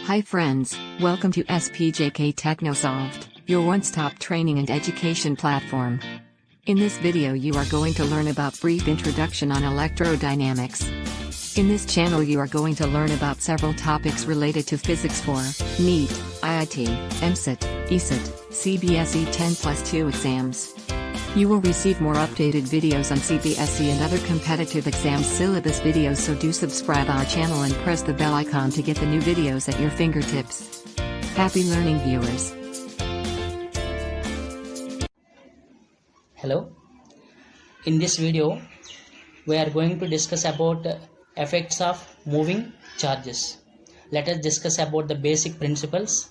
Hi friends, welcome to SPJK TechnoSolved, your one-stop training and education platform. In this video you are going to learn about brief introduction on electrodynamics. In this channel you are going to learn about several topics related to physics for NEET, IIT, EAMCET, ECET, CBSE 10+2 exams. You will receive more updated videos on CBSE and other competitive exams syllabus videos, so do subscribe our channel and press the bell icon to get the new videos at your fingertips. Happy learning viewers. Hello. In this video we are going to discuss about effects of moving charges. Let us discuss about the basic principles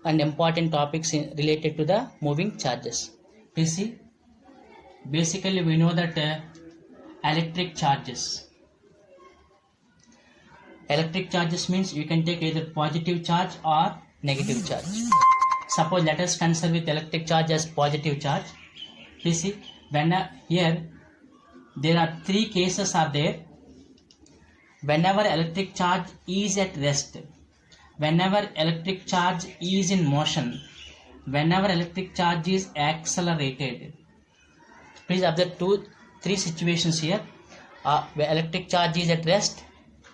and important topics related to the moving charges. Please see. Basically we know that electric charges means you can take either positive charge or negative charge. Suppose let us consider with electric charge as positive charge. Please see, when here there are three cases are there. Whenever electric charge is at rest, whenever electric charge is in motion, whenever electric charge is accelerated. Please observe three situations here. Where electric charge is at rest,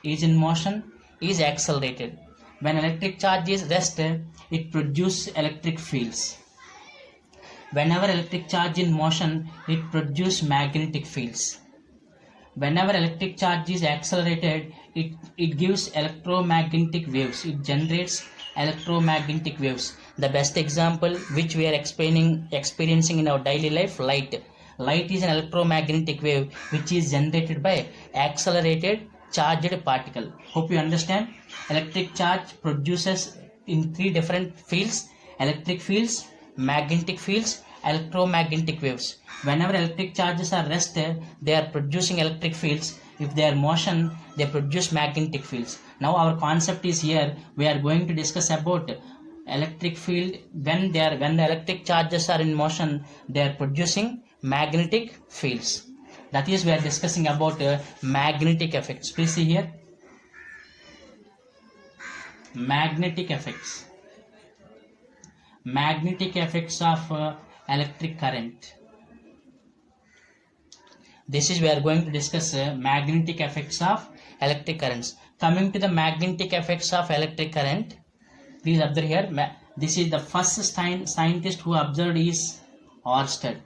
is in motion, is accelerated. When electric charge is rest, it produces electric fields. Whenever electric charge in motion, it produces magnetic fields. Whenever electric charge is accelerated, it gives electromagnetic waves. It generates electromagnetic waves. The best example which we are experiencing in our daily life, light. Light is an electromagnetic wave which is generated by accelerated charged particle. Hope you understand. Electric charge produces in three different fields: electric fields, magnetic fields, electromagnetic waves. Whenever electric charges are rested, they are producing electric fields. If they are motion, they produce magnetic fields. Now our concept is here. We are going to discuss about electric field. When the electric charges are in motion, they are producing magnetic fields. That is, we are discussing about magnetic effects. Please see here. Magnetic effects. Magnetic effects of electric current. This is we are going to discuss magnetic effects of electric currents. Coming to the magnetic effects of electric current, please observe here. This is the first scientist who observed is Ørsted.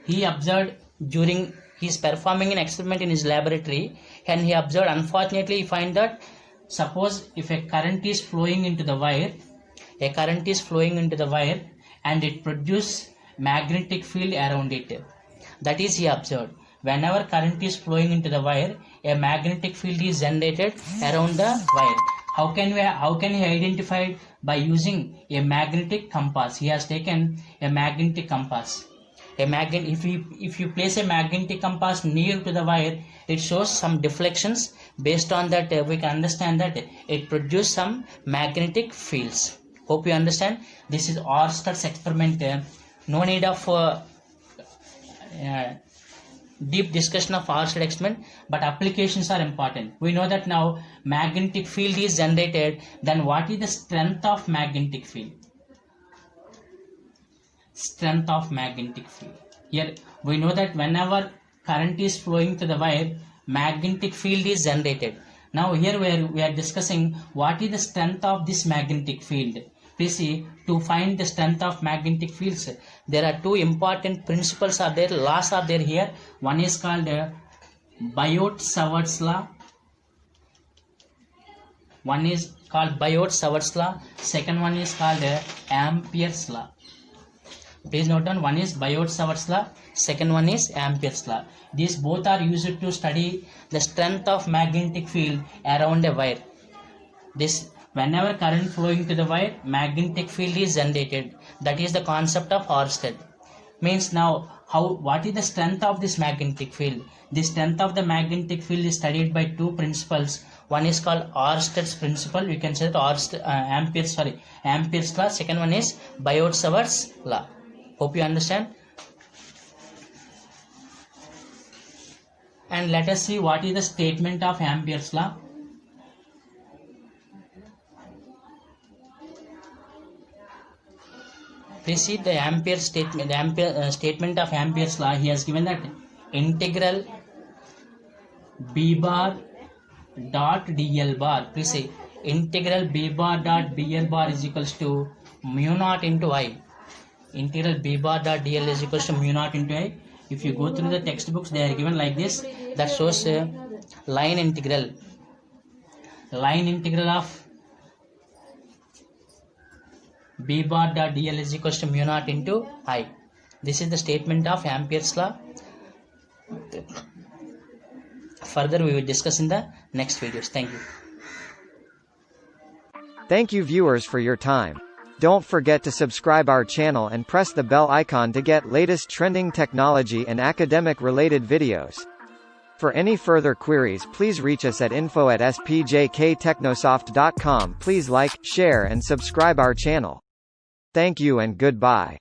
He observed during he is performing an experiment in his laboratory, and he observed, unfortunately he find that suppose if a current is flowing into the wire, and it produces magnetic field around it. That is, he observed whenever current is flowing into the wire, a magnetic field is generated around the wire. How can he identify? By using a magnetic compass. He has taken a magnetic compass. If you place a magnetic compass near to the wire, it shows some deflections. Based on that, we can understand that it produces some magnetic fields. Hope you understand. This is Ørsted's experiment. No need of deep discussion of Ørsted experiment, but applications are important. We know that now magnetic field is generated. Then what is the strength of magnetic field? Strength of magnetic field. Here we know that whenever current is flowing to the wire, magnetic field is generated. Now here we are discussing what is the strength of this magnetic field. Please see, to find the strength of magnetic fields, there are two important principles are there, laws are there here. One is called Biot-Savart's law. One is called Biot-Savart's law. Second one is called Ampere's law. Please note down, one is Biot-Savart's law, second one is Ampere's law. These both are used to study the strength of magnetic field around a wire. Whenever current flowing to the wire, magnetic field is generated. That is the concept of Ørsted. Means now what is the strength of this magnetic field? The strength of the magnetic field is studied by two principles. One is called Ørsted's principle. We can say that Ampere's law. Second one is Biot-Savart's law. Hope you understand. And let us see what is the statement of Ampere's law. Please see the Ampere statement. The Ampere statement of Ampere's law. He has given that integral b bar dot dl bar. Please say integral b bar dot dl bar is equals to mu naught into I. Integral b bar dot dl is equals to mu naught into I. If you go through the textbooks, they are given like this. That shows line integral. Line integral of b bar dot dl is equals to mu naught into I. This is the statement of Ampere's law. Further, we will discuss in the next videos. Thank you. Thank you viewers for your time. Don't forget to subscribe our channel and press the bell icon to get latest trending technology and academic related videos. For any further queries, please reach us at info@spjktechnosoft.com. Please like, share and subscribe our channel. Thank you and goodbye.